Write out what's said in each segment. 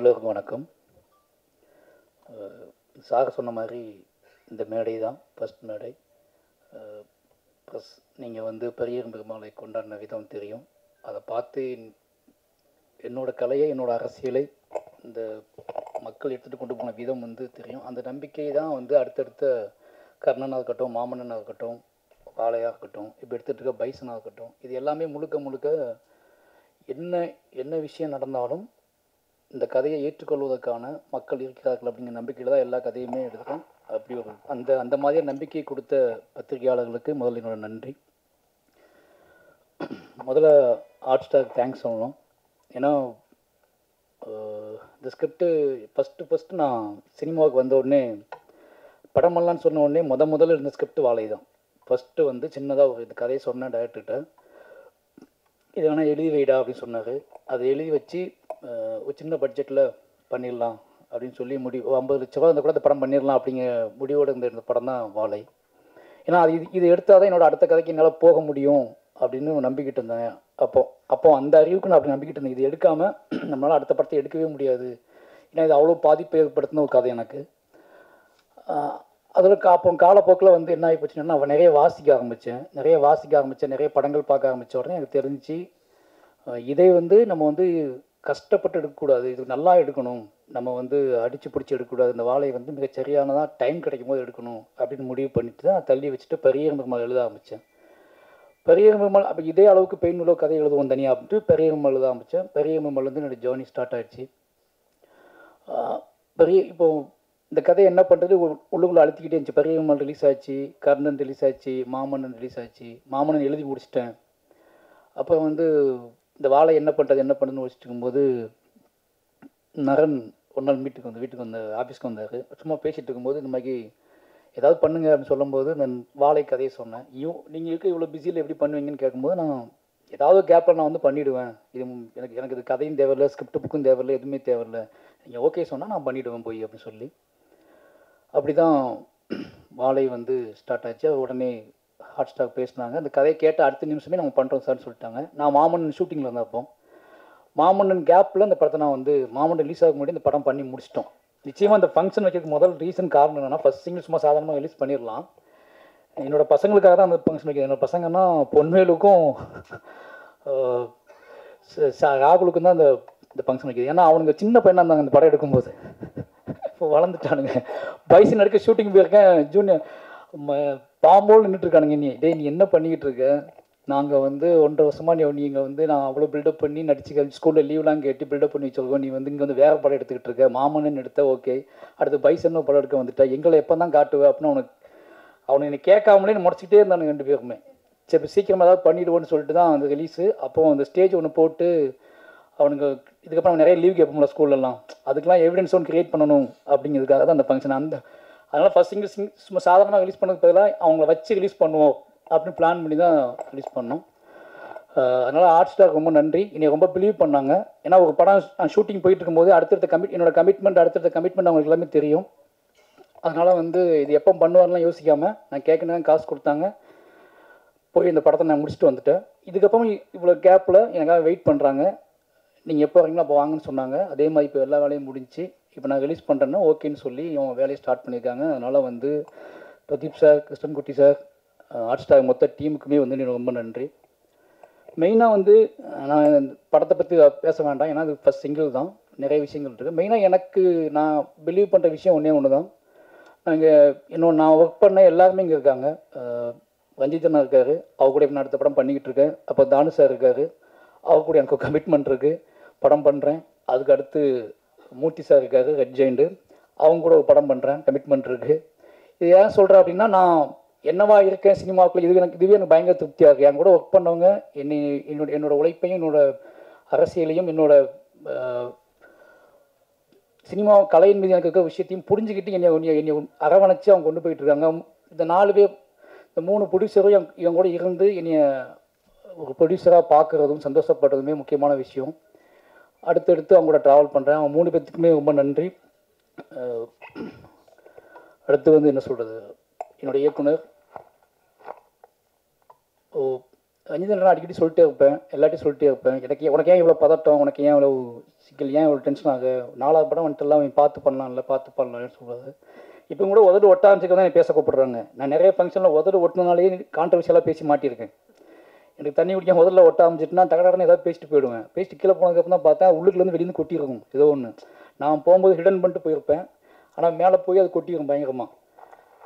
எல்லோருக்கும் வணக்கம். சார் சொன்ன மாதிரி இந்த மேடை தான் ஃபஸ்ட் மேடை. ப்ளஸ் நீங்கள் வந்து பெரியர் பெருமாளை கொண்டாடின விதம் தெரியும். அதை பார்த்து என்னோடய கலையை, என்னோடய அரசியலை இந்த மக்கள் எடுத்துகிட்டு கொண்டு போன விதம் வந்து தெரியும். அந்த நம்பிக்கை தான் வந்து அடுத்தடுத்த கர்ணனாக இருக்கட்டும், மாமன்னனாக இருக்கட்டும், வாழையாக இருக்கட்டும், இப்போ எடுத்துகிட்டு இருக்க பைசனாக இருக்கட்டும், இது எல்லாமே முழுக்க முழுக்க என்ன விஷயம் நடந்தாலும் இந்த கதையை ஏற்றுக்கொள்வதற்கான மக்கள் இருக்கிறார்கள் அப்படிங்கிற நம்பிக்கையில் தான் எல்லா கதையுமே எடுக்கிறோம். அப்படி ஒரு அந்த மாதிரியான நம்பிக்கை கொடுத்த பத்திரிகையாளர்களுக்கு முதல்ல என்னோட நன்றி. முதல்ல ஹாட் ஸ்டார் தேங்க்ஸ் சொல்லணும். ஏன்னா இந்த ஸ்கிரிப்டு ஃபஸ்ட்டு நான் சினிமாவுக்கு வந்த உடனே படம் பண்ணலான்னு சொன்ன உடனே முதல்ல இருந்த ஸ்கிரிப்ட் வாழை தான். ஃபஸ்ட்டு வந்து சின்னதாக ஒரு இந்த கதையை சொன்னேன் டைரக்டர்கிட்ட, இது வேணால் எழுதி வைடா அப்படின்னு சொன்னார். அதை எழுதி வச்சு ஒரு சின்ன பட்ஜெட்டில் பண்ணிடலாம் அப்படின்னு சொல்லி 50 லட்ச ரூபா இருந்தால் கூட அந்த படம் பண்ணிடலாம் அப்படிங்கிற முடிவோடு இருந்த படம் தான் வாழை. ஏன்னா இது எடுத்தால் தான் என்னோடய அடுத்த கதைக்கு என்னால் போக முடியும் அப்படின்னு நம்பிக்கிட்டு இருந்தேன். அப்போ அந்த அறிவுக்கு நான் அப்படி நம்பிக்கிட்டு இருந்தேன். இது எடுக்காமல் நம்மளால் அடுத்த படத்தை எடுக்கவே முடியாது. ஏன்னா இது அவ்வளோ பாதிப்பு ஏற்படுத்தின ஒரு கதை எனக்கு. அதில் அப்போ காலப்போக்கில் வந்து என்ன ஆகி போச்சுன்னா, நான் நிறைய வாசிக்க ஆரம்பித்தேன், நிறைய படங்கள் பார்க்க ஆரம்பித்த உடனே எனக்கு தெரிஞ்சு இதை வந்து நம்ம வந்து கஷ்டப்பட்டு எடுக்கக்கூடாது, இது நல்லா எடுக்கணும், நம்ம வந்து அடித்து பிடிச்சி எடுக்கக்கூடாது, இந்த வாழையை வந்து மிக சரியானதாக டைம் கிடைக்கும் போது எடுக்கணும் அப்படின்னு முடிவு பண்ணிட்டு தான் தள்ளி வச்சுட்டு பெரியர் பெருமாள் எழுத ஆரம்பித்தேன். பெரியர் பெருமாள் அப்போ இதே அளவுக்கு பெயின்னுள்ள கதை எழுதுவோம் தனியாக அப்படின்ட்டு பெரியர் பெருமாள் எழுத ஆரம்பித்தேன். பெரியர் பெருமாள் வந்து என்னோடய ஜேர்னி ஸ்டார்ட் ஆகிடுச்சு. இப்போது இந்த கதை என்ன பண்ணுறது உள்ளுக்குள்ளே அழுத்திக்கிட்டே இருந்துச்சு. பெரியர் பெருமாள் ரிலீஸ் ஆச்சு, கர்ணன் ரிலீஸ் ஆச்சு, மாமன்னன் ரிலீஸ் ஆச்சு. மாமன்னன் எழுதி முடிச்சிட்டேன். அப்புறம் வந்து இந்த வாழை என்ன பண்ணுறதுன்னு வச்சுட்டு இருக்கும்போது நரன் ஒரு நாள் வீட்டுக்கு வந்த ஆஃபீஸ்க்கு வந்தார். சும்மா பேசிகிட்டு இருக்கும்போது இந்த மாதிரி ஏதாவது பண்ணுங்க அப்படின்னு சொல்லும்போது நான் வாழை கதையை சொன்னேன். நீங்கள் இருக்க இவ்வளோ பிஸியில் எப்படி பண்ணுவீங்கன்னு கேட்கும்போது, நான் ஏதாவது கேப்பில் நான் வந்து பண்ணிவிடுவேன், இது எனக்கு இது கதையும் தேவையில்லை, ஸ்கிரிப்ட் புக்கும் தேவையில்லை, எதுவுமே தேவையில்லை, நீங்கள் ஓகே சொன்னால் நான் பண்ணிவிடுவேன் போய் அப்படின்னு சொல்லி அப்படி தான் வாழை வந்து ஸ்டார்ட் ஆச்சு. உடனே ஹாட் ஸ்டார் பேசினாங்க. அந்த கதையை கேட்ட அடுத்த நிமிஷமே நம்ம பண்ணுறோம் சார்னு சொல்லிட்டாங்க. நான் மாமன்னன் ஷூட்டிங்கில் இருந்தப்போ மாமன்னன் கேப்பில் இந்த படத்தை நான் வந்து மாமன்னன் ரிலீஸ் ஆக முன்னாடி இந்த படம் பண்ணி முடிச்சிட்டோம். நிச்சயமாக இந்த ஃபங்க்ஷன் வைக்கிறதுக்கு முதல் காரணம் என்னென்னா, ஃபஸ்ட் சிங்கிள் சும்மா சாதாரணமாக ரிலீஸ் பண்ணிடலாம், என்னோடய பசங்களுக்காக தான் அந்த ஃபங்க்ஷன் வைக்கிறது. என்னோடய பசங்கன்னா பொன்வேலுக்கும் ராகுலுக்கும் தான் இந்த ஃபங்க்ஷன் வைக்கிறது. ஏன்னா அவனுங்க சின்ன பையனாக இருந்தாங்க இந்த படம் எடுக்கும்போது, இப்போ வளர்ந்துட்டானுங்க. பைசன் எடுக்க ஷூட்டிங் போயிருக்கேன், ஜூனியர் பாம்போல் நின்றுட்டுருக்கானுங்க. நீ என்ன பண்ணிக்கிட்டு இருக்க, நாங்கள் வந்து 1.5 வருஷமாக நீங்கள் வந்து நான் அவ்வளோ பில்டப் பண்ணி நடிச்சு ஸ்கூலில் லீவ்லாம் கேட்டு பில்டப் பண்ணி வச்சுருக்கோம், நீ வந்து இங்கே வந்து வேறு படம் எடுத்துக்கிட்டு இருக்க, மாமன்னு எடுத்த ஓகே, அடுத்து பைசன்னு படம் எடுக்க வந்துட்டா, எங்களை எப்போ தான் காட்டுவேன் அப்படின்னு அவனை என்னை கேட்காமலே முடிச்சுட்டே இருந்தானுங்க 2 பேருமே. சரி சீக்கிரமாக ஏதாவது பண்ணிவிடுவோன்னு சொல்லிட்டு தான் அந்த ரிலீஸு. அப்போது அந்த ஸ்டேஜ் ஒன்று போட்டு அவனுங்க இதுக்கப்புறம் நிறைய லீவ் கேட்போம்ல ஸ்கூல்லலாம், அதுக்கெலாம் எவிடன்ஸ் ஒன்று க்ரியேட் பண்ணணும் அப்படிங்கிறதுக்காக தான் அந்த ஃபங்க்ஷன். அதனால் ஃபஸ்ட் சிங்கிள் சும்மா சாதாரணமாக ரிலீஸ் பண்ணதுக்கு பதிலாக அவங்கள வச்சு ரிலீஸ் பண்ணுவோம் அப்படின்னு பிளான் பண்ணி தான் ரிலீஸ் பண்ணோம். அதனால் ஹாட் ஸ்டார் ரொம்ப நன்றி. என்னை ரொம்ப பிலீவ் பண்ணாங்க. ஏன்னா ஒரு படம் ஷூட்டிங் போயிட்டு இருக்கும்போது என்னோடய கமிட்மெண்ட் அவங்களுக்கு எல்லாமே தெரியும். அதனால் வந்து இது எப்போ பண்ணுவார்லாம் யோசிக்காமல் நான் கேட்கணும் காசு கொடுத்தாங்க. போய் இந்த படத்தை நான் முடிச்சுட்டு வந்துட்டேன். இதுக்கப்புறம் இவ்வளோ கேப்பில் எனக்காக வெயிட் பண்ணுறாங்க. நீங்கள் எப்போ வரீங்களோ அப்போ வாங்கன்னு சொன்னாங்க. அதே மாதிரி இப்போ எல்லா வேலையும் முடிஞ்சு இப்போ நான் ரிலீஸ் பண்ணுறேன்னா ஓகேன்னு சொல்லி இவங்க வேலையை ஸ்டார்ட் பண்ணியிருக்காங்க. அதனால் வந்து Pradeep sir, Krishnankutty sir, hot star மொத்த டீமுக்குமே வந்து எனக்கு ரொம்ப நன்றி. மெயினாக வந்து நான் படத்தை பற்றி பேச வேண்டாம், ஏன்னா அது ஃபஸ்ட் சிங்கிள் தான், நிறைய விஷயங்கள் இருக்குது. மெயினாக நான் பிலீவ் பண்ணுற விஷயம் ஒன்று தான். நான் ஒர்க் பண்ண எல்லாருமே இங்கே இருக்காங்க. ரஞ்சிதனா இருக்கார், அவர் கூட இப்போ நான் அடுத்த படம் பண்ணிக்கிட்டு இருக்கேன். அப்போ தானு சார் இருக்கார், அவர் கூட எனக்கு கமிட்மெண்ட் இருக்குது, படம் பண்ணுறேன். அதுக்கு அடுத்து மூர்த்தி சார் இருக்கார், ரெட் ஜெயிண்டு, அவங்க கூட ஒரு படம் பண்ணுறேன், கமிட்மெண்ட் இருக்குது. இது ஏன் சொல்கிறேன் அப்படின்னா, நான் என்னவா இருக்கேன் சினிமாவுக்குள்ள, இதுவே எனக்கு பயங்கர திருப்தியாக இருக்குது. என் கூட ஒர்க் பண்ணவங்க என்னோட உழைப்பையும் என்னோடய அரசியலையும் என்னோட சினிமா கலையின் மீது எனக்கு இருக்க விஷயத்தையும் புரிஞ்சுக்கிட்டு என்னை அரவணைச்சு அவங்க கொண்டு போயிட்டு இருக்காங்க. இந்த 4 பேர், இந்த 3 ப்ரொடியூசரும் இவங்க கூட இருந்து என்னை ஒரு ப்ரொடியூசராக பார்க்குறதும் சந்தோஷப்படுறதுமே முக்கியமான விஷயம். அடுத்தடுத்து அவங்க கூட ட்ராவல் பண்ணுறேன். அவங்க 3 பேர்த்துக்குமே ரொம்ப நன்றி. அடுத்து வந்து என்ன சொல்கிறது, என்னோடய இயக்குனர் ரஞ்சிதன் அடிக்கடி சொல்லிட்டே இருப்பேன், எல்லாத்தையும் சொல்லிட்டே இருப்பேன். உனக்கு ஏன் இவ்வளோ பதட்டம், உனக்கு ஏன் இவ்வளோ சிக்கல், ஏன் இவ்வளோ டென்ஷன் ஆகு, 4வது படம் வந்துட்டுலாம் அவன் பார்த்து பண்ணலாம்னு சொல்லுவாரு. இப்போ கூட உதடு ஒட்ட ஆரம்பிச்சுக்க தான் பேச கூப்பிடுறாங்க. நான் நிறைய ஃபங்க்ஷனில் உதடு ஒட்டினாலே கான்ட்ரவர்ஷியலாக பேசி மாட்டியிருக்கேன். எனக்கு தண்ணி குடிக்க உதடில் ஒட்ட ஆரம்பிச்சிட்டுனா தகடன்னு ஏதாவது பேசிட்டு போயிடுவேன். பேசிட்டு கீழே போனதுக்கப்புறம் தான் பார்த்தா உள்ளுக்குலேருந்து வெளியே கொட்டியிருக்கும் ஏதோ ஒன்று. நான் போகும்போது ஹிடன் பண்ணிட்டு போயிருப்பேன், ஆனால் மேலே போய் அது கொட்டியிருக்கும் பயங்கரமாக.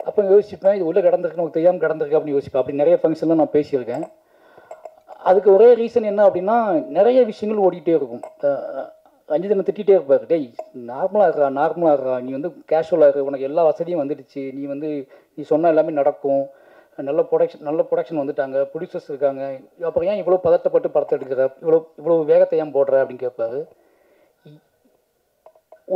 அப்போ யோசிப்பேன், இது உள்ளே கிடந்திருக்கு, நமக்கு தெரியாமல் கிடந்திருக்கு அப்படின்னு யோசிப்பேன். அப்படி நிறைய ஃபங்க்ஷனில் நான் பேசியிருக்கேன். அதுக்கு ஒரே ரீசன் என்ன அப்படின்னா, நிறைய விஷயங்கள் ஓடிக்கிட்டே இருக்கும். ரஞ்சிதனை திட்டிகிட்டே இருப்பார், டேய் நார்மலாக இருக்கா, நீ வந்து கேஷுவலாக இருக்கு, உனக்கு எல்லா வசதியும் வந்துடுச்சு, நீ சொன்ன எல்லாமே நடக்கும், நல்ல ப்ரொடக்ஷன் வந்துட்டாங்க, ப்ரொடியூசர்ஸ் இருக்காங்க, அப்புறம் ஏன் இவ்வளோ பதட்டப்பட்டு படத்தை எடுக்கிற, இவ்வளோ வேகத்தை ஏன் போடுற அப்படின்னு கேட்பாரு.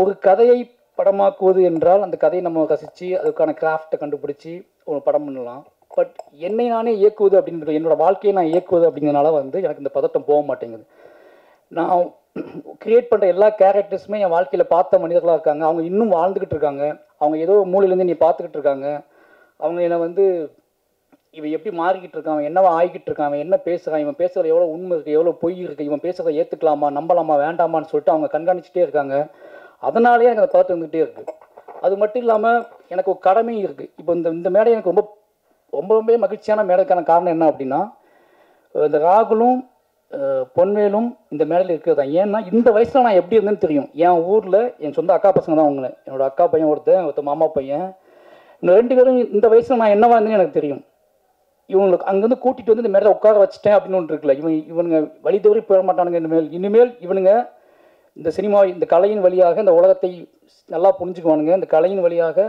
ஒரு கதையை படமாக்குவது என்றால் அந்த கதையை நம்ம ரசித்து அதுக்கான கிராஃப்டை கண்டுபிடிச்சி ஒரு படம் பண்ணலாம். பட் என்னை நானே இயக்குவது அப்படின்றது, என்னோடய வாழ்க்கையை நான் இயக்குவது அப்படிங்கிறதுனால வந்து எனக்கு இந்த பதட்டம் போக மாட்டேங்குது. நான் கிரியேட் பண்ணுற எல்லா கேரக்டர்ஸுமே என் வாழ்க்கையில் பார்த்த மனிதர்களாக இருக்காங்க. அவங்க இன்னும் வாழ்ந்துக்கிட்டு இருக்காங்க. அவங்க ஏதோ மூலையிலேருந்து நீ பார்த்துக்கிட்டு இருக்காங்க. அவங்க என்னை வந்து இவன் எப்படி மாறிக்கிட்டு இருக்கான், அவன் என்னவா ஆகிக்கிட்டு இருக்கான், அவன் என்ன பேசுகிறான், இவன் பேசுகிறது எவ்வளோ உண்மை இருக்குது, எவ்வளோ பொய் இருக்குது, இவன் பேசுகிறத ஏற்றுக்கலாமா, நம்பலாமா, வேண்டாமான்னு சொல்லிட்டு அவங்க கண்காணிச்சிட்டே இருக்காங்க. அதனாலேயே எனக்கு அந்த பதட்டம் வந்துகிட்டே இருக்குது. அது மட்டும் இல்லாமல் எனக்கு ஒரு கடமையும் இருக்குது. இப்போ இந்த மேடை எனக்கு ரொம்ப மகிழ்ச்சியான மேடைக்கான காரணம் என்ன அப்படின்னா, இந்த ராகுலும் பொன்வேலும் இந்த மேடையில் இருக்கிறது தான். ஏன்னா இந்த வயசில் நான் எப்படி இருந்தேன்னு தெரியும். என் ஊரில் என் சொந்த அக்கா பசங்க தான் அவங்கள, என்னோட அக்கா பையன் ஒருத்தர் மாமா பையன், இந்த 2 பேரும் இந்த வயசில் நான் என்னவா இருந்தேன்னு எனக்கு தெரியும். இவங்களுக்கு அங்கேருந்து கூட்டிகிட்டு வந்து இந்த மேடையில் உட்கார வச்சுட்டேன் அப்படின்னு ஒன்று இருக்குல்ல, இவனுங்க வழி தவறி போயிட மாட்டானுங்க. இனிமேல் இவனுங்க இந்த சினிமா, இந்த கலையின் வழியாக இந்த உலகத்தை நல்லா புரிஞ்சுக்குவானுங்க, இந்த கலையின் வழியாக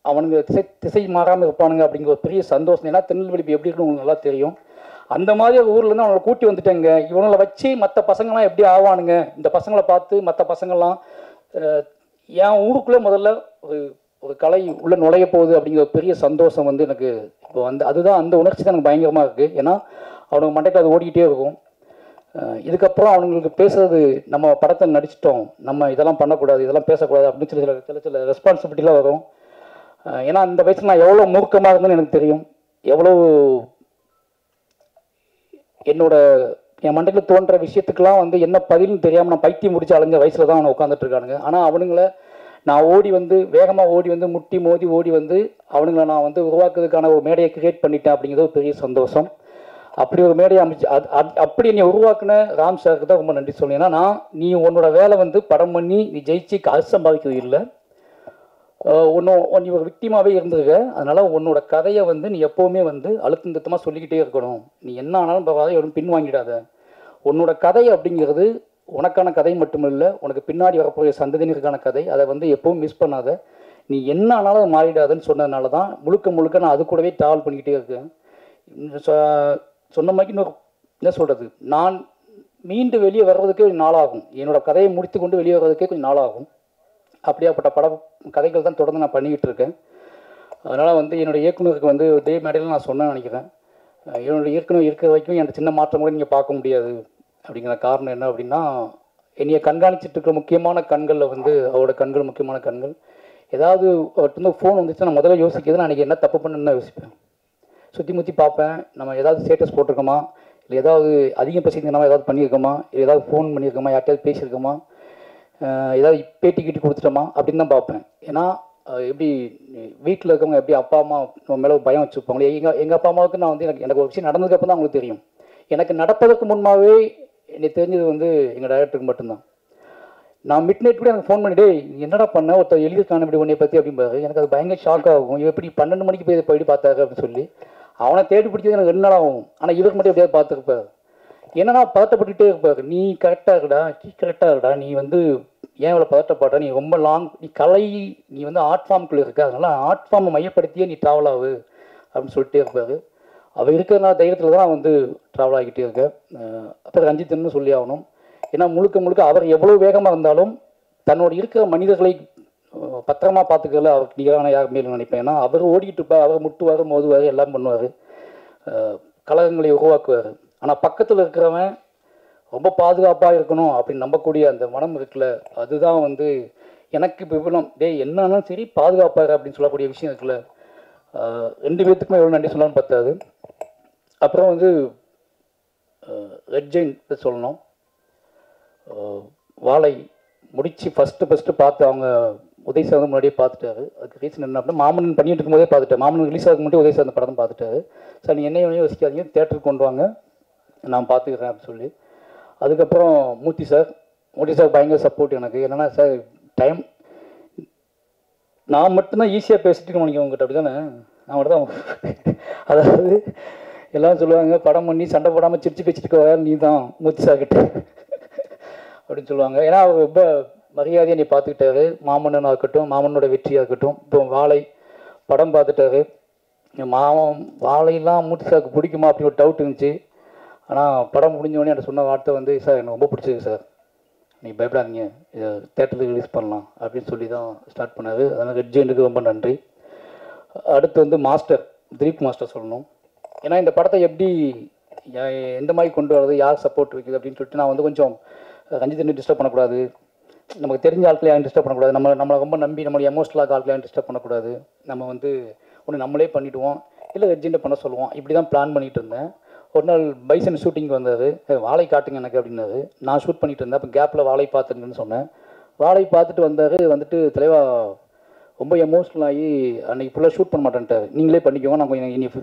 அவனுங்க திசை மாறாமல் இருப்பானுங்க அப்படிங்கிற ஒரு பெரிய சந்தோஷம். ஏன்னா திருநெல்வேலி எப்படி இருக்குன்னு உங்களுக்கு நல்லா தெரியும். அந்த மாதிரி ஒரு ஊர்லேருந்து அவங்களை கூட்டி வந்துட்டேங்க. இவங்களை வச்சு மற்ற பசங்கள்லாம் எப்படி ஆவானுங்க, இந்த பசங்களை பார்த்து மற்ற பசங்கள்லாம் என் ஊருக்குள்ளே முதல்ல ஒரு கலை உள்ளே நுழைய போகுது அப்படிங்கிற பெரிய சந்தோஷம் வந்து எனக்கு இப்போ வந்து அதுதான், அந்த உணர்ச்சி தான் எனக்கு பயங்கரமாக இருக்குது. ஏன்னா அவனுங்க மண்டைக்கு அது ஓடிக்கிட்டே இருக்கும். இதுக்கப்புறம் அவங்களுக்கு பேசுறது, நம்ம படத்தை நடிச்சிட்டோம், நம்ம இதெல்லாம் பண்ணக்கூடாது, இதெல்லாம் பேசக்கூடாது அப்படின்னு சில ரெஸ்பான்சிபிலிட்டிலாம் வரும். ஏன்னா இந்த வயசில் நான் எவ்வளோ மூர்க்கமாக இருந்தேன்னு எனக்கு தெரியும். எவ்வளோ என் மண்டையில் தோன்ற விஷயத்துக்கெல்லாம் வந்து என்ன பதில்னு தெரியாமல் நான் பைத்தியம் முடிச்சு அலைஞ்ச வயசில் தான் அவனை உட்காந்துட்டு இருக்கானுங்க. ஆனால் அவனுங்களை நான் வேகமாக ஓடி வந்து முட்டி மோதி ஓடி வந்து அவனுங்களை நான் வந்து உருவாக்குறதுக்கான ஒரு மேடையை கிரியேட் பண்ணிட்டேன் அப்படிங்கிறது ஒரு பெரிய சந்தோஷம். அப்படி ஒரு மேடையை அமைச்சு அப்படி என்னை உருவாக்குன ராம் சாருக்கு தான் ரொம்ப நன்றி சொல்லுவேன். ஏன்னா நீ உன்னோட வேலை வந்து படம் பண்ணி நீ ஜெயிச்சு காசு சம்பாதிக்கிறது இல்லை, நீ ஒரு விக்டிமாவே இருந்திருக்க. அதனால் உன்னோட கதையை வந்து நீ எப்போவுமே வந்து அழுத்தம் திருத்தமாக சொல்லிக்கிட்டே இருக்கணும். நீ என்ன ஆனாலும் பரவாயில்ல, எவ்வளோ பின் வாங்கிடாத. உன்னோட கதை அப்படிங்கிறது உனக்கான கதை மட்டுமில்லை, உனக்கு பின்னாடி வரப்போகிற சந்ததியினருக்கான கதை. அதை வந்து எப்பவும் மிஸ் பண்ணாத, நீ என்ன ஆனாலும் அது மாறிடாதுன்னு சொன்னதுனால தான் முழுக்க நான் அது கூடவே ட்ராவல் பண்ணிக்கிட்டே இருக்கேன். சொன்ன மாதிரி இன்னொரு என்ன சொல்கிறது, நான் மீண்டு வெளியே வர்றதுக்கே கொஞ்சம் நாளாகும். என்னோடய கதையை முடித்து கொண்டு வெளியே வர்றதுக்கே கொஞ்சம் நாளாகும். அப்படியாப்பட்ட கதைகள் தான் தொடர்ந்து நான் பண்ணிக்கிட்டு இருக்கேன். அதனால் வந்து என்னோடய இயக்குனருக்கு வந்து இதே மேடையில் நான் சொன்னேன்னு நினைக்கிறேன். என்னோடய இயக்குனர் இருக்கிற வரைக்கும் எனக்கு சின்ன மாற்றம் கூட நீங்கள் பார்க்க முடியாது. அப்படிங்கிற காரணம் என்ன அப்படின்னா, என்னையை கண்காணிச்சிட்டு இருக்கிற முக்கியமான கண்களில் வந்து அவரோட கண்கள் முக்கியமான கண்கள். ஏதாவது அவர்கிட்ட ஃபோன் வந்துச்சுன்னா நான் முதல்ல யோசிக்கிறது, நான் அன்றைக்கி என்ன தப்பு பண்ணுன்னு தான் யோசிப்பேன். சுற்றி பார்ப்பேன், நம்ம ஏதாவது ஸ்டேட்டஸ் போட்டிருக்கோமா, இல்லை ஏதாவது அதிகம் பேசியிருந்தோமா, ஏதாவது பண்ணியிருக்கோமா, இல்லை ஏதாவது ஃபோன் பண்ணியிருக்கோமா, யார்கிட்டயாவது பேசியிருக்கோமா, ஏதாவது பேட்டி கீட்டி கொடுத்துட்டோமா அப்படின்னு தான் பார்ப்பேன். ஏன்னா எப்படி வீட்டில் இருக்கவங்க எப்படி அப்பா அம்மா மேலே பயம் வச்சுருப்பாங்களே, எங்கள் அப்பா அம்மாவுக்கு நான் வந்து எனக்கு ஒரு விஷயம் நடந்ததுக்கப்புறம் தான் அவங்களுக்கு தெரியும். எனக்கு நடப்பதற்கு முன்பாகவே எனக்கு தெரிஞ்சது வந்து எங்கள் டைரக்டருக்கு மட்டும்தான். நான் மிட் நைட் கூட எனக்கு ஃபோன் பண்ணிட்டு, என்னடா பண்ண ஒருத்தர் எழுதியிருக்கான இப்படி உன்னை பற்றி அப்படிம்பாரு. எனக்கு அது பயங்கர ஷாக் ஆகும். இவன் எப்படி 12 மணிக்கு போய் பார்த்தாரு அப்படின்னு சொல்லி அவனை தேடி பிடிச்சது எனக்கு 2 நாள் ஆகும். ஆனால் இவருக்கு மட்டும் எப்படியாவது பார்த்துருப்பாரு. என்னன்னா பதட்டப்பட்டுகிட்டே இருப்பாரு. நீ கரெக்டாக இருக்கடா, நீ வந்து ஏன் இவ்வளோ பதட்டப்படுற, நீ ரொம்ப நீ வந்து ஆர்ட் ஃபார்முக்குள்ளே இருக்க, அதனால ஆர்ட் ஃபார்மை மையப்படுத்தியே நீ ட்ராவல் ஆகு அப்படின்னு சொல்லிட்டே இருப்பார். அவர் இருக்கிறதுனால தைரியத்தில் தான் நான் வந்து ட்ராவல் ஆகிக்கிட்டே இருக்கேன். அப்புறம் ரஞ்சித்னு சொல்லி ஆகணும். ஏன்னா முழுக்க அவர் எவ்வளோ வேகமாக இருந்தாலும் தன்னோட இருக்கிற மனிதர்களை பத்திரமா பார்த்துக்கல அவருக்கு நிகரான யார் மேலும் நினைப்பேன். ஏன்னா அவர் ஓடிக்கிட்டு இருப்பார், அவர் முட்டுவார், மோதுவார், எல்லாம் பண்ணுவார், கழகங்களை உருவாக்குவார். ஆனால் பக்கத்தில் இருக்கிறவன் ரொம்ப பாதுகாப்பாக இருக்கணும் அப்படின்னு நம்பக்கூடிய அந்த மனம் இருக்குல்ல, அதுதான் வந்து எனக்கு இப்போ இவ்வளோ என்னாலும் சரி பாதுகாப்பாக அப்படின்னு சொல்லக்கூடிய விஷயம் இருக்குல்ல, 2 பேர்த்துக்குமே எவ்வளோ நன்றி சொல்லலாம்னு பார்த்தாது. அப்புறம் வந்து ரெட் ஜெயின் சொல்லணும். வாழை முடித்து ஃபஸ்ட்டு பார்த்து அவங்க உதய் சார் முன்னாடியே பார்த்துட்டாரு. அதுக்கு ரீசன் என்ன அப்படின்னா, மாமன் பண்ணிட்டு இருக்கும்போதே பார்த்துட்டேன். மாமன் ரிலீஸ் ஆகும் மட்டும் உதய் சார் அந்த படம் பார்த்துட்டாரு. சார் நீ என்னையும் யோசிக்காதீங்க, தேட்டருக்கு கொண்டு வாங்க, நான் பார்த்துக்கிறேன் அப்படின்னு சொல்லி. அதுக்கப்புறம் மூர்த்தி சார் பயங்கர சப்போர்ட் எனக்கு. என்னென்னா சார் டைம் நான் மட்டும்தான் ஈஸியாக பேசிட்டு நினைக்கிறேன் உங்கள்கிட்ட, அப்படி தானே? நான் மட்டும் தான். அதாவது எல்லாம் சொல்லுவாங்க, படம் பண்ணி சண்டை போடாமல் சிரிச்சு பேசிட்டு நீ தான் மூர்த்தி சார் கிட்ட அப்படின்னு சொல்லுவாங்க. ஏன்னா அவர் ரொம்ப மரியாதையை நீ பார்த்துக்கிட்டாரு. மாமன்னனாக இருக்கட்டும், மாமன்னோட வெற்றியாக இருக்கட்டும். இப்போ வாழை படம் பார்த்துட்டாரு. வாழையெல்லாம் மூர்த்தி சாருக்கு பிடிக்குமா அப்படின்னு ஒரு டவுட் இருந்துச்சு. ஆனால் படம் முடிஞ்சோடனே எனக்கு சொன்ன வார்த்தை வந்து, சார் எனக்கு ரொம்ப பிடிச்சிருக்கு சார், நீ பயப்படாதீங்க, இதை தேட்டருக்கு ரிலீஸ் பண்ணலாம் அப்படின்னு சொல்லி தான் ஸ்டார்ட் பண்ணார். அதனால் ரெட் ஜெயின்ட்டுக்கு ரொம்ப நன்றி. அடுத்து வந்து மாஸ்டர் திலீப் மாஸ்டர் சொல்லணும். ஏன்னா இந்த படத்தை எப்படி எந்த மாதிரி கொண்டு வரது, யார் சப்போர்ட் வைக்குது அப்படின்னு சொல்லிட்டு நான் வந்து கொஞ்சம் ரஞ்சித் டிஸ்டர்ப் பண்ணக்கூடாது, நமக்கு தெரிஞ்ச ஆட்களை யாரும் டிஸ்டர்ப் பண்ணக்கூடாது, நம்மளை ரொம்ப நம்பி நம்மளுடைய எமோஷனலாக ஆட்களை யாரும் டிஸ்டர்ப் பண்ணக்கூடாது, நம்ம வந்து ஒன்று நம்மளே பண்ணிவிடுவோம், இல்லை ரெட் ஜெயின்ட்டை பண்ண சொல்லுவோம், இப்படி தான் பிளான் பண்ணிகிட்டு இருந்தேன். ஒரு நாள் பைசன் ஷூட்டிங்க்கு வந்தார். வாழை காட்டுங்க எனக்கு அப்படின்னாரு. நான் ஷூட் பண்ணிட்டு இருந்தேன். அப்போ கேப்பில் வாழை பார்த்துருங்கன்னு சொன்னேன். வாழை பார்த்துட்டு வந்தார். வந்துட்டு தலைவா ரொம்ப எமோஷ்னல் ஆகி அன்றைக்கி ஃபுல்லாக ஷூட் பண்ண மாட்டேன்ட்டார், நீங்களே பண்ணிக்கோங்க, நான்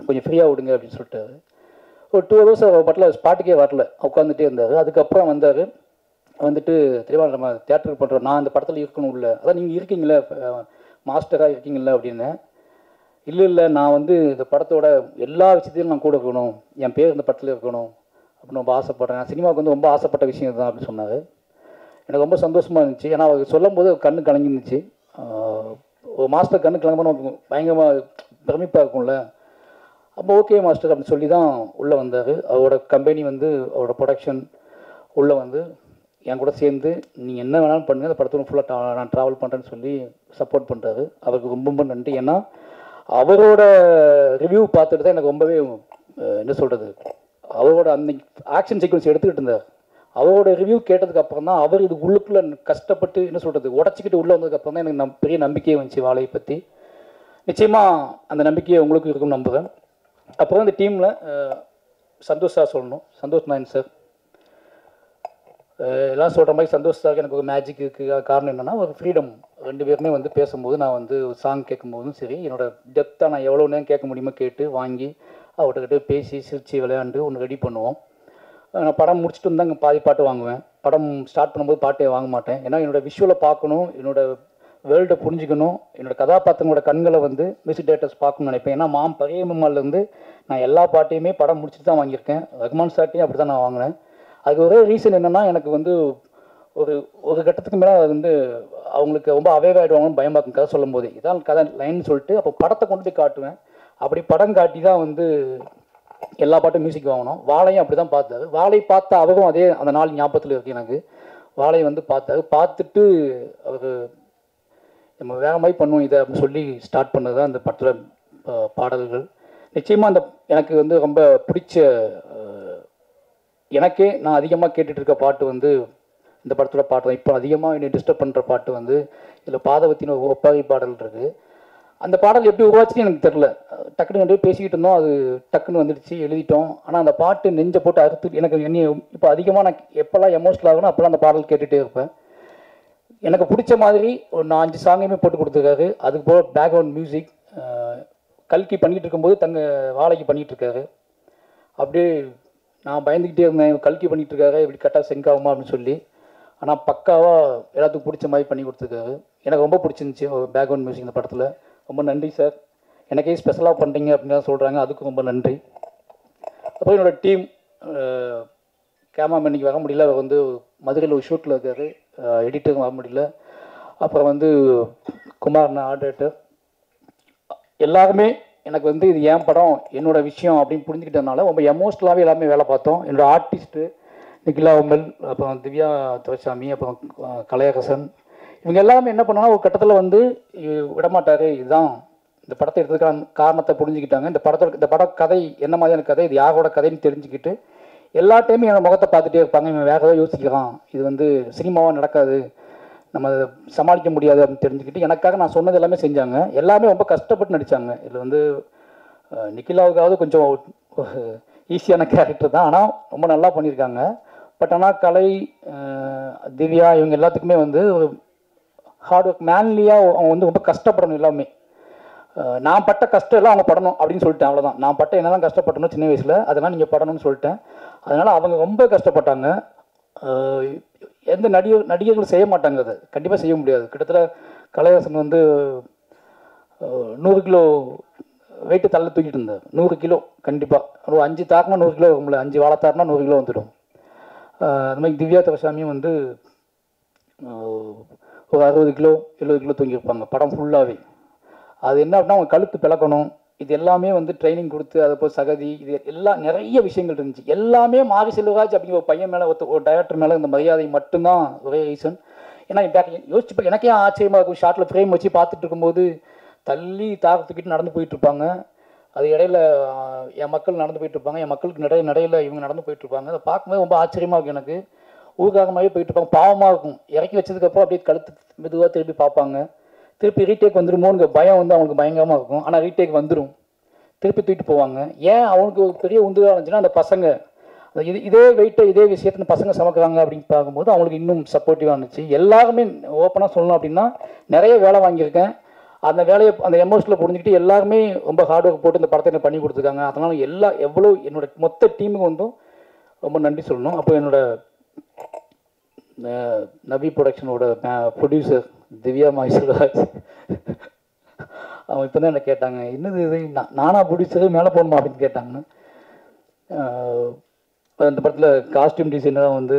கொஞ்சம் ஃப்ரீயாக விடுங்க அப்படின்னு சொல்லிட்டாரு. ஒரு 2 hours பட்டில் ஸ்பாட்டுக்கே வரல, உட்காந்துட்டே இருந்தார். அதுக்கப்புறம் வந்தார். வந்துட்டு தெளிவா நம்ம தேட்டருக்கு பண்ணுறோம், நான் இந்த படத்தில் இருக்கணும் இல்லை, அதான் நீங்கள் இருக்கீங்களே மாஸ்டராக இருக்கீங்களா அப்படின்னு. இல்லை நான் வந்து இந்த படத்தோட எல்லா விஷயத்தையும் நான் கூட இருக்கணும், என் பேர் இந்த படத்தில் இருக்கணும் அப்படின்னு ரொம்ப ஆசைப்பட்றேன், சினிமாவுக்கு வந்து ரொம்ப ஆசைப்பட்ட விஷயம் தான் அப்படின்னு சொன்னார். எனக்கு ரொம்ப சந்தோஷமாக இருந்துச்சு. ஏன்னா அவர் சொல்லும் போது கண்ணு கலங்கிருந்துச்சு. ஒரு மாஸ்டர் கண்ணு கலங்கணும் பயங்கரமாக பிரமிப்பாக இருக்கும்ல. அப்போ ஓகே மாஸ்டர் அப்படின்னு சொல்லி தான் உள்ளே வந்தார். அவரோட கம்பெனி வந்து அவரோட ப்ரொடக்ஷன் உள்ளே வந்து என் கூட சேர்ந்து நீங்கள் என்ன வேணாலும் பண்ணுங்கள், அந்த படத்தோட ஃபுல்லாக நான் ட்ராவல் பண்ணுறேன்னு சொல்லி சப்போர்ட் பண்ணுறாரு. அவருக்கு ரொம்ப ரொம்ப நன்றி. ஏன்னா அவரோட ரிவ்யூ பார்த்துட்டு தான் எனக்கு ரொம்பவே என்ன சொல்கிறது, அவரோட அந்த ஆக்ஷன் சீக்வன்ஸ் எடுத்துக்கிட்டு இருந்தார். அவரோட ரிவ்யூ கேட்டதுக்கு அப்புறம் தான் அவர் இது உள்ளுக்குள்ளே கஷ்டப்பட்டு என்ன சொல்கிறது உடச்சிக்கிட்டு உள்ளே வந்ததுக்கப்புறம் தான் எனக்கு பெரிய நம்பிக்கையை வந்துச்சு வாழையை பற்றி. நிச்சயமாக அந்த நம்பிக்கையை உங்களுக்கு இருக்கும்னு நம்புகிறேன். அப்புறம் இந்த டீமில் சந்தோஷ் சார் சொல்லணும். சந்தோஷ் நாயன் சார் எல்லாம் சொல்கிற மாதிரி சந்தோஷ் சாருக்கு எனக்கு ஒரு மேஜிக் இருக்குது. காரணம் என்னென்னா ஒரு ஃப்ரீடம். 2 பேருமே வந்து பேசும்போது நான் வந்து ஒரு சாங் கேட்கும்போதும் சரி, என்னோடய டெப்த்தாக நான் எவ்வளோ நேரம் கேட்க முடியுமோ கேட்டு வாங்கி அவர்கிட்ட பேசி சிரித்து விளையாண்டு ஒன்று ரெடி பண்ணுவோம். நான் படம் முடிச்சுட்டு இருந்தால் இங்கே பாதி பாட்டு வாங்குவேன். படம் ஸ்டார்ட் பண்ணும்போது பாட்டே வாங்க மாட்டேன். ஏன்னா என்னோடய விஷுவலை பார்க்கணும், என்னோடய வேர்ல்டை புரிஞ்சுக்கணும், என்னோடய கதாபாத்திரங்களோட கண்களை வந்து மியூசிக் டேரக்டர்ஸ் பார்க்கணும்னு நினைப்பேன். ஏன்னா பழைய மம்மாலேருந்து நான் எல்லா பாட்டையுமே படம் முடிச்சுட்டு தான் வாங்கியிருக்கேன். ரஹ்மான் சார்ட்டையும் அப்படி தான் நான் வாங்கினேன். அதுக்கு ஒரே ரீசன் என்னென்னா, எனக்கு வந்து ஒரு கட்டத்துக்கு மேலே அது வந்து அவங்களுக்கு ரொம்ப அவேவாயிடுவாங்கன்னு பயமாக்கும் கதை சொல்லும் போது. இதான் கதை லைன் சொல்லிட்டு அப்போ படத்தை கொண்டு போய் காட்டுவேன். அப்படி படம் காட்டி தான் வந்து எல்லா பாட்டும் மியூசிக் வாங்கணும். வாழையும் அப்படி தான் பார்த்தாரு. வாழை பார்த்த அவரும் அதே அந்த நாள் ஞாபகத்தில் இருக்குது எனக்கு. வாழை வந்து பார்த்தாரு. பார்த்துட்டு அவர் நம்ம வேற மாதிரி பண்ணுவோம் இதை அப்படின்னு சொல்லி ஸ்டார்ட் பண்ணது தான் அந்த படத்தில் பாடல்கள். நிச்சயமாக அந்த எனக்கு வந்து ரொம்ப பிடிச்ச எனக்கே நான் அதிகமாக கேட்டுட்டு இருக்க பாட்டு வந்து இந்த படத்தோட பாட்டு தான். இப்போ அதிகமாக என்னை டிஸ்டர்ப் பண்ணுற பாட்டு வந்து இதில் பாதவத்தின் ஒரு ஒப்பாரி பாடல் இருக்குது. அந்த பாடல் எப்படி உருவாச்சுன்னு எனக்கு தெரில. டக்குன்னு வந்து பேசிக்கிட்டு இருந்தோம், அது டக்குன்னு வந்துடுச்சு, எழுதிட்டோம். ஆனால் அந்த பாட்டு நெஞ்சை போட்டு அறுத்து எனக்கு இப்போ அதிகமாக நான் எப்போல்லாம் எமோஷனல் ஆகணும் அப்போல்லாம் அந்த பாடல் கேட்டுகிட்டே இருப்பேன். எனக்கு பிடிச்ச மாதிரி ஒரு 4-5 சாங்கையுமே போட்டு கொடுத்துருக்காரு. அதுக்கு போக பேக்ரவுண்ட் மியூசிக் கல்கி பண்ணிகிட்டு இருக்கும்போது வாழைக்கு பண்ணிகிட்ருக்காரு. அப்படியே நான் பயந்துக்கிட்டே இருந்தேன், கல்கி பண்ணிகிட்ருக்காரு, இப்படி கரெக்டாக செங்காகுமா அப்படின்னு சொல்லி. ஆனால் பக்காவாக எல்லாத்துக்கும் பிடிச்ச மாதிரி பண்ணி கொடுத்துருக்காரு. எனக்கு ரொம்ப பிடிச்சிருந்துச்சி பேக்ரவுண்ட் மியூசிக் இந்த படத்தில். ரொம்ப நன்றி சார், எனக்கே ஸ்பெஷலாக பண்ணுறீங்க அப்படின்னு தான் சொல்கிறாங்க, அதுக்கும் ரொம்ப நன்றி. அப்புறம் என்னோடய டீம் கேமராமேன் இன்றைக்கி வர முடியல, அவர் வந்து மதுரையில் ஒரு ஷூட்டில் இருக்கார், எடிட்டரும் வர முடியல. அப்புறம் வந்து குமார்னா ஆர்டேட்டர், எல்லாருமே எனக்கு வந்து இது என் படம் என்னோடய விஷயம் அப்படின்னு புரிஞ்சுக்கிட்டதுனால ரொம்ப எமோஷ்னலாகவே எல்லாமே வேலை பார்த்தோம். என்னோடய ஆர்டிஸ்ட்டு நிகிலா உமல், அப்புறம் திவ்யா துரைசாமி, அப்புறம் கலையரசன், இவங்க எல்லாமே என்ன பண்ணாங்கன்னா ஒரு கட்டத்தில் வந்து விடமாட்டார், இதுதான் இந்த படத்தை எடுத்ததுக்கான காரணத்தை புரிஞ்சுக்கிட்டாங்க. இந்த பட கதை என்ன மாதிரியான கதை, இது யாரோட கதைன்னு தெரிஞ்சுக்கிட்டு எல்லா டைமும் என்னோட முகத்தை பார்த்துட்டே இருப்பாங்க. இவன் வேறு ஏதாவது யோசிக்கிறான், இது வந்து சினிமாவாக நடக்காது, நம்ம சமாளிக்க முடியாது அப்படின்னு தெரிஞ்சுக்கிட்டு எனக்காக நான் சொன்னது எல்லாமே செஞ்சாங்க. எல்லாமே ரொம்ப கஷ்டப்பட்டு நடித்தாங்க. இதில் வந்து நிக்கிலாவுக்காவது கொஞ்சம் ஈஸியான கேரக்டர் தான், ஆனால் ரொம்ப நல்லா பண்ணியிருக்காங்க. பட் ஆனால் கலை, திவ்யா இவங்க எல்லாத்துக்குமே வந்து ஒரு ஹார்ட் ஒர்க், மேன்லியாக அவங்க வந்து ரொம்ப கஷ்டப்படணும் எல்லாமே. நான் பட்ட கஷ்டம் எல்லாம் அவங்க படணும் அப்படின்னு சொல்லிட்டேன், அவ்வளோதான். நான் பட்ட என்னதான் கஷ்டப்பட்டணும் சின்ன வயசில், அதெல்லாம் நீங்கள் படணும்னு சொல்லிட்டேன். அதனால் அவங்க ரொம்ப கஷ்டப்பட்டாங்க. எந்த நடிகர்களும் செய்ய மாட்டாங்க, அதை கண்டிப்பாக செய்ய முடியாது. கிட்டத்தட்ட கலைவாசன் வந்து 100 கிலோ வெயிட்டு தள்ள தூக்கிட்டு இருந்தார். 100 கிலோ கண்டிப்பாக. ஒரு 5 தாக்குனா 100 கிலோ இருக்கும்ல, 5 வாழை தாக்குனா 100 கிலோ வந்துடும். அது மாதிரி திவ்யா துரைசாமியும் வந்து ஒரு 60 கிலோ 70 கிலோ தூங்கியிருப்பாங்க படம் ஃபுல்லாகவே. அது என்ன அப்படின்னா அவங்க கழுத்து பிளக்கணும், இது எல்லாமே வந்து ட்ரைனிங் கொடுத்து, அதை போய் சகதி, இது எல்லாம் நிறைய விஷயங்கள் இருந்துச்சு. எல்லாமே மாரி செல்வராஜ் அப்படிங்கிற ஒரு பையன் மேலே, ஒரு டைரக்டர் மேலே இந்த மரியாதை மட்டும்தான் ஒரே ரீசன். ஏன்னா யோசிச்சு எனக்கே ஆச்சரியமாக இருக்கும், ஷார்ட்டில் ஃப்ரேம் வச்சு பார்த்துட்டு இருக்கும்போது தள்ளி தாக்கத்துக்கிட்டு நடந்து போயிட்டுருப்பாங்க. அது இடையில என் மக்கள் நடந்து போயிட்டுருப்பாங்க, என் மக்களுக்கு நடையில் இவங்க நடந்து போயிட்டுருப்பாங்க. அதை பார்க்கும்போது ரொம்ப ஆச்சரியமாக இருக்கும் எனக்கு. ஊர்காகமாகவே போயிட்டுருப்பாங்க, பாவமாக இருக்கும். இறக்கி வச்சதுக்கப்புறம் அப்படியே கழுத்து மெதுவாக திருப்பி பார்ப்பாங்க. திருப்பி ரீடேக் வந்துடுமோன்னு பயம் வந்து அவங்களுக்கு பயங்கரமாக இருக்கும். ஆனால் ரீடேக் வந்துடும், திருப்பி தூக்கிட்டு போவாங்க. ஏன் அவனுக்கு ஒரு பெரிய உந்துதலாக இருந்துச்சுன்னா, அந்த பசங்க இதே வெயிட்டை இதே விஷயத்தை பசங்க சமைக்கிறாங்க அப்படின்னு பார்க்கும்போது அவங்களுக்கு இன்னும் சப்போர்ட்டிவாக இருந்துச்சு. எல்லாருமே ஓப்பனாக சொல்லணும் அப்படின்னா நிறைய வேலை வாங்கியிருக்கேன். அந்த வேலையை அந்த எமோஷனில் புரிஞ்சுக்கிட்டு எல்லாருமே ரொம்ப ஹார்ட் ஒர்க் போட்டு இந்த படத்தை எனக்கு பண்ணி கொடுத்துருக்காங்க. அதனால் எவ்வளோ என்னோட மொத்த டீமுக்கு வந்தும் ரொம்ப நன்றி சொல்லணும். அப்போ என்னோட நபி ப்ரொடக்ஷனோட ப்ரொடியூசர் திவ்யா மாய்சல்ராஜ், அவங்க இப்போ தான் என்ன கேட்டாங்க, என்னது இது நானா ப்ரொடியூசரு மேலே போகணுமா அப்படின்னு கேட்டாங்கன்னு. அந்த படத்தில் காஸ்டியூம் டிசைனராக வந்து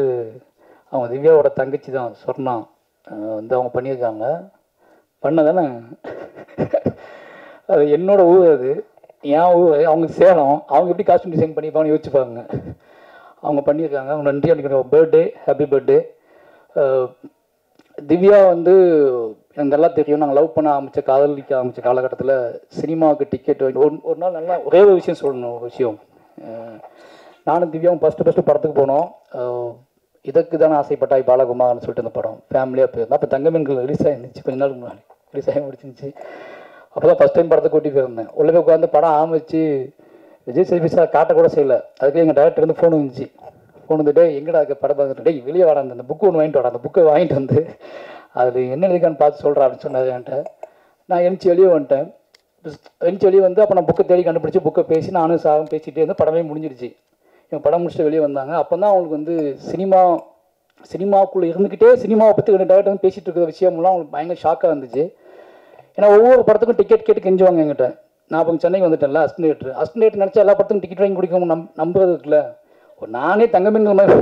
அவங்க திவ்யாவோட தங்கச்சி தான் சொர்ணா வந்து அவங்க பண்ணியிருக்காங்க. பண்ணதானே அது என்னோட ஊர், அது என் ஊர், அவங்க சேலம். அவங்க எப்படி காஸ்டியூம் டிசைன் பண்ணியிருப்பாங்கன்னு யோசிச்சுப்பாங்க. அவங்க பண்ணியிருக்காங்க. அவங்க நன்றி. அன்றைக்கி பர்த்டே, ஹாப்பி பர்த்டே. திவ்யா வந்து எனக்கு நல்லா தெரியும். நாங்கள் லவ் பண்ண காதலிக்க ஆரம்பித்த காலகட்டத்தில் சினிமாவுக்கு டிக்கெட் ஒரு நாள் நல்லா ஒரே ஒரு விஷயம் சொல்லணும். ஒரு விஷயம், நானும் திவ்யாவும் ஃபஸ்ட்டு படத்துக்கு போனோம். இதற்கு தானே ஆசைப்பட்டாய் பாலகுமார்னு சொல்லிட்டு அந்த படம் ஃபேமிலியாக போயிருந்தோம். அப்போ தங்கமீன்கள் ரிலீஸ் ஆகிருந்துச்சு, கொஞ்ச நாளுக்கு முன்னாடி ரிலீஸ் ஆகி முடிச்சிருந்துச்சு. அப்போ தான் ஃபஸ்ட் டைம் படத்தை கூட்டி போயிருந்தேன். உள்ளே போய் உட்காந்து படம் ஆரம்பிச்சு விஜய் சேதுபதி சார் காட்டக்கூட செய்யலை. அதுக்கு எங்கள் டேரக்டர் வந்து ஃபோன் வந்துச்சு. ஃபோன் வந்துட்டு எங்கடா படம் பார்த்துட்டு வெளியே வாடா, அந்த புக்கு ஒன்று வாங்கிட்டு வாடா, அந்த புக்கை வாங்கிட்டு வந்து அதில் என்ன எழுதிக்கான்னு பார்த்து சொல்கிறா அப்படின்னு சொன்னார் என்கிட்ட. நான் எழுந்துச்சி வெளியே வந்துட்டேன். எழுந்துச்சி வெளியே வந்து அப்போ நான் புக்கை தேடி கண்டுபிடிச்சி புக்கை பேசி நானும் சாரும் பேசிகிட்டே இருந்து படமே முடிஞ்சிருச்சு. இவங்க படம் முடிச்சுட்டு வெளியே வந்தாங்க. அப்போ தான் அவங்களுக்கு வந்து சினிமாவுக்குள்ளே இருந்துக்கிட்டே சினிமாவை பற்றி டேரக்டர் வந்து பேசிகிட்டு இருக்கிற விஷயம்லாம் அவங்களுக்கு பயங்கர ஷாக்காக இருந்துச்சு. ஏன்னா ஒவ்வொரு படத்துக்கும் டிக்கெட் கேட்டு கெஞ்சுவாங்க என்கிட்ட. நான் இப்போ சென்னைக்கு வந்துட்டேன்ல, அஸ்டேட் நினச்சா எல்லா படத்துக்கும் டிக்கெட் வாங்கி குடிக்கணும் நம்புறது இருக்குல்ல. நானே தங்கமீன் மாதிரி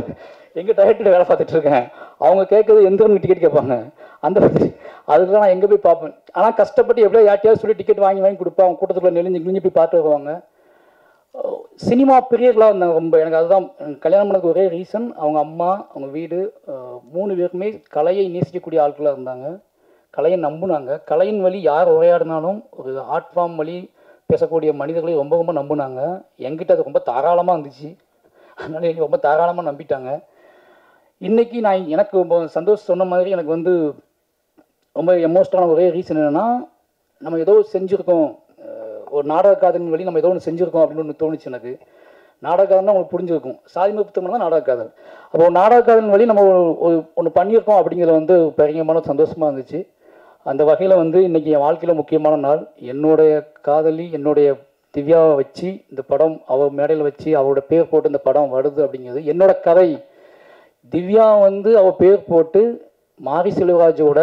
எங்கள் டேரக்டர் வேலை பார்த்துட்டு இருக்கேன். அவங்க கேட்குறது எந்த டிக்கெட் கேட்பாங்க. அந்த அதுக்கு தான் நான் எங்கே போய் பார்ப்பேன். ஆனால் கஷ்டப்பட்டு எப்படியோ யார்ட்டையாவது சொல்லி டிக்கெட் வாங்கி கொடுப்பேன். அவங்க கூட்டத்துக்குள்ள நெளிஞ்சு போய் பார்த்து வருவாங்க. சினிமா பிரியர்களாக இருந்தாங்க ரொம்ப. எனக்கு அதுதான் கல்யாணம் பண்ணதுக்கு ஒரே ரீசன், அவங்க அம்மா, அவங்க வீடு, 3 பேருக்குமே கலையை நேசிக்கக்கூடிய ஆட்களாக இருந்தாங்க. கலையை நம்புனாங்க. கலையின் வழி யார் உரையாடினாலும் ஒரு ஆர்ட் ஃபார்ம் வழி பேசக்கூடிய மனிதர்களை ரொம்ப ரொம்ப நம்புனாங்க. என்கிட்ட அது ரொம்ப தாராளமாக இருந்துச்சு. அதனால எனக்கு ரொம்ப தாராளமாக நம்பிட்டாங்க. இன்றைக்கி எனக்கு ரொம்ப சந்தோஷம். சொன்ன மாதிரி எனக்கு வந்து ரொம்ப எமோஷனலான ஒரே ரீசன் என்னென்னா, நம்ம ஏதோ செஞ்சுருக்கோம், ஒரு நாடக காதலின் வழி நம்ம ஏதோ ஒன்று செஞ்சுருக்கோம் அப்படின்னு ஒன்று தோணுச்சு எனக்கு. நாடக காதல் தான் உங்களுக்கு புரிஞ்சிருக்கும். சாதிம புத்தகம் தான் நாடக காதல். அப்போ நாடக காதலின் வழி நம்ம ஒன்று பண்ணியிருக்கோம் அப்படிங்கிறது வந்து பயங்கரமான சந்தோஷமாக இருந்துச்சு. அந்த வகையில் வந்து இன்றைக்கி என் வாழ்க்கையில் முக்கியமான நாள். என்னுடைய காதலி, என்னுடைய திவ்யாவை வச்சு இந்த படம் அவள் மேடையில் வச்சு அவரோட பேர் போட்டு இந்த படம் வருது அப்படிங்கிறது என்னோட கதை. திவ்யா வந்து அவள் பேர் போட்டு மாரி செல்வராஜோட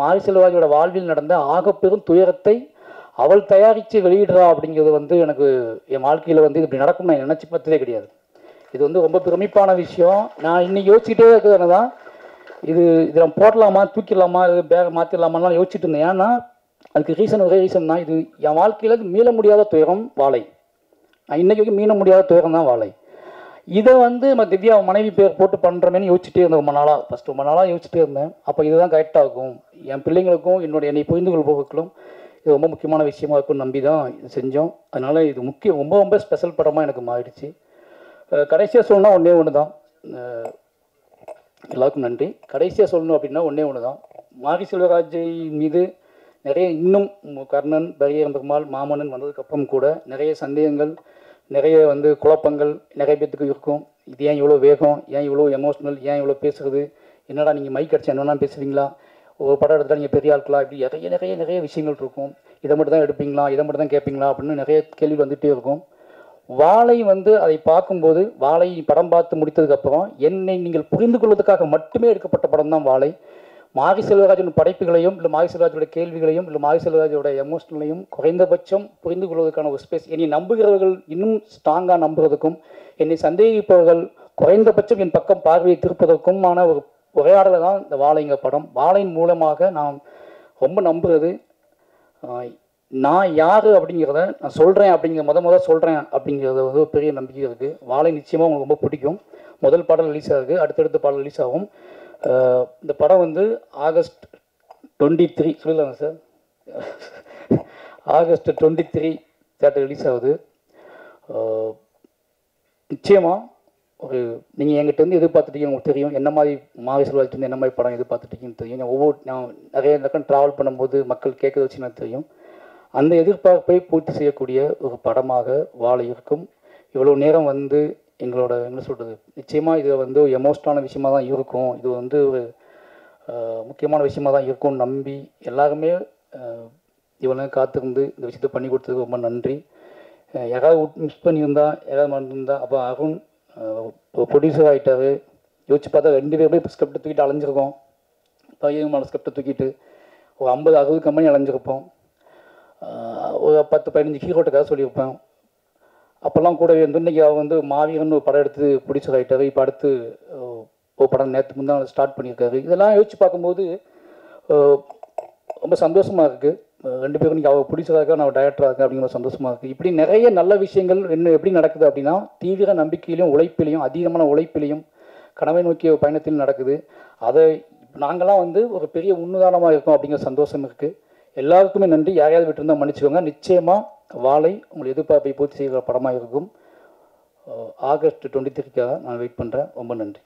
மாரி செல்வராஜோட வாழ்வில் நடந்த ஆகப்பெரும் துயரத்தை அவள் தயாரித்து வெளியிடுறா அப்படிங்கிறது வந்து எனக்கு என் வாழ்க்கையில் வந்து இப்படி நடக்கும் நான் நினச்சி பார்த்ததே கிடையாது. இது வந்து ரொம்ப பிரமிப்பான விஷயம். நான் இன்னைக்கு யோசிச்சுட்டே இருக்கிறது தான், இது நம்ம போடலாமா, தூக்கிடலாமா, இது பேக மாற்றிடலாமான்லாம் யோசிச்சுட்டு இருந்தேன். ஏன்னா அதுக்கு ஒரே ரீசன் தான், இது என் வாழ்க்கையில் மீள முடியாத துயரம் வாழை. நான் இன்றைக்கி வரைக்கும் மீள முடியாத துயரம் தான் வாழை. இதை வந்து நம்ம திவ்யா மனைவி பேர் போட்டு பண்ணுறமேனு யோசிச்சுட்டே இருந்தேன் ரொம்ப நாளாக யோசிச்சுட்டே இருந்தேன். அப்போ இதுதான் கரெக்டாக இருக்கும், என் பிள்ளைங்களுக்கும் என்னை புரிந்து கொள்பவர்களும் இது ரொம்ப முக்கியமான விஷயமா இருக்கும்னு நம்பி தான் இது செஞ்சோம். அதனால் இது ரொம்ப ரொம்ப ஸ்பெஷல் படமாக எனக்கு மாறிடுச்சு. கடைசியாக சொல்லணும்னா ஒன்று தான், எல்லாருக்கும் நன்றி. கடைசியாக சொல்லணும் அப்படின்னா ஒன்று தான், மாரி செல்வராஜ் மீது நிறைய இன்னும் கர்ணன், பரியேறும் பெருமாள், மாமன்னன் வந்ததுக்கப்புறம் கூட நிறைய சந்தேகங்கள், நிறைய வந்து குழப்பங்கள் நிறைய பேத்துக்கு இருக்கும். இது ஏன் இவ்வளோ வேகம், ஏன் இவ்வளோ எமோஷ்னல், ஏன் இவ்வளோ பேசுகிறது, என்னடா நீங்கள் மைக் அடிச்சு என்னென்னா பேசுவீங்களா, ஒரு படம் எடுத்தால் நீங்கள் பெரிய ஆட்களா, இப்படி நிறைய நிறைய நிறைய விஷயங்கள் இருக்கும். இதை மட்டும் தான் எடுப்பீங்களா, இதை மட்டும் தான் கேட்பீங்களா அப்படின்னு நிறைய கேள்வி வந்துகிட்டே இருக்கும். வாழை வந்து அதை பார்க்கும்போது, வாழை படம் பார்த்து முடித்ததுக்கப்புறம் என்னை நீங்கள் புரிந்து கொள்வதற்காக மட்டுமே எடுக்கப்பட்ட படம் தான் வாழை. மாரி செல்வராஜன் படைப்புகளையும் இல்லை மாரி செல்வராஜோட கேள்விகளையும் இல்லை மாரி செல்வராஜோட எமோஷனலையும் குறைந்தபட்சம் புரிந்து கொள்வதற்கான ஒரு ஸ்பேஸ், என்னை நம்புகிறவர்கள் இன்னும் ஸ்ட்ராங்காக நம்புறதுக்கும், என்னை சந்தேகிப்பவர்கள் குறைந்தபட்சம் என் பக்கம் பார்வையை திருப்பதற்குமான ஒரு உரையாடலை தான் இந்த வாழைங்க படம். வாழையின் மூலமாக நான் ரொம்ப நம்புகிறது, நான் யார் அப்படிங்கிறத நான் சொல்கிறேன், முதல் சொல்கிறேன் அப்படிங்கிறத வந்து ஒரு பெரிய நம்பிக்கை இருக்குது. வாழை நிச்சயமாக உங்களுக்கு ரொம்ப பிடிக்கும். முதல் பாடல் ரிலீஸ் ஆகுது, அடுத்தடுத்த பாடல் ரிலீஸ் ஆகும். இந்த படம் வந்து ஆகஸ்ட் 23 சொல்லலாங்க சார், ஆகஸ்ட் 23 தேட்டர் ரிலீஸ் ஆகுது. நிச்சயமாக ஒரு நீங்கள் என்கிட்ட வந்து எதிர்பார்த்துட்டீங்க, உங்களுக்கு தெரியும் என்ன மாதிரி மாரி செல்வராஜ் என்ன மாதிரி படம் எதிர்பார்த்துட்டீங்கன்னு தெரியும். நான் நிறைய இடக்கம் ட்ராவல் பண்ணும்போது மக்கள் கேட்குறத வச்சு எனக்கு தெரியும். அந்த எதிர்பார்ப்பை பூர்த்தி செய்யக்கூடிய ஒரு படமாக வாழை இருக்கும். இவ்வளோ நேரம் வந்து எங்களோட என்ன சொல்கிறது, நிச்சயமாக இது வந்து ஒரு எமோஷனலான விஷயமாக தான் இருக்கும், இது வந்து ஒரு முக்கியமான விஷயமாக தான் இருக்கும்னு நம்பி எல்லாருமே இவ்வளோ காத்திருந்து இந்த விஷயத்தை பண்ணி கொடுத்ததுக்கு ரொம்ப நன்றி. யாராவது மிஸ் பண்ணியிருந்தா, யாராவது மறந்துருந்தா, அப்போ அருண் ப்ரொடியூசர் ஆகிட்டார். யோசிச்சு பார்த்தா 2 பேருமே இப்போ ஸ்கிரிப்டை தூக்கிட்டு அலைஞ்சிருக்கோம். பையன் ஸ்கிரிப்டை தூக்கிட்டு ஒரு 50-60 கம்பெனி அலைஞ்சிருப்போம். ஒரு 10-15 ஹீரோட்டுக்காக சொல்லியிருப்பேன். அப்போல்லாம் கூடவே வந்து இன்றைக்கி அவர் வந்து மாவீரன் ஒரு படம் எடுத்து ப்ரொடியூசர் ஆகிட்டார். இப்போ அடுத்து ஒரு படம் நேற்று முந்தான் ஸ்டார்ட் பண்ணியிருக்காரு. இதெல்லாம் யோசிச்சு பார்க்கும்போது ரொம்ப சந்தோஷமாக இருக்குது. 2 பேரும் இன்றைக்கி அவர் ப்ரொடியூசராக இருக்கா, நான் டைரக்டராக இருக்கேன் அப்படிங்கிற சந்தோஷமாக இருக்குது. இப்படி நிறைய நல்ல விஷயங்கள் எப்படி நடக்குது அப்படின்னா, தீவிர நம்பிக்கையிலையும் உழைப்பிலையும், அதிகமான உழைப்பிலையும், கனவை நோக்கிய பயணத்திலும் நடக்குது. அதை நாங்களாம் வந்து ஒரு பெரிய உன்னுதாரணமாக இருக்கோம் அப்படிங்கிற சந்தோஷம் இருக்குது. எல்லாருக்குமே நன்றி. யாரையாவது விட்டுருந்தால் மன்னிச்சுக்கோங்க. நிச்சயமாக வாழை உங்கள் எதிர்பார்ப்பை பூர்த்தி செய்கிற படமாக இருக்கும். ஆகஸ்ட் 23க்காக நான் வெயிட் பண்ணுறேன். ரொம்ப நன்றி.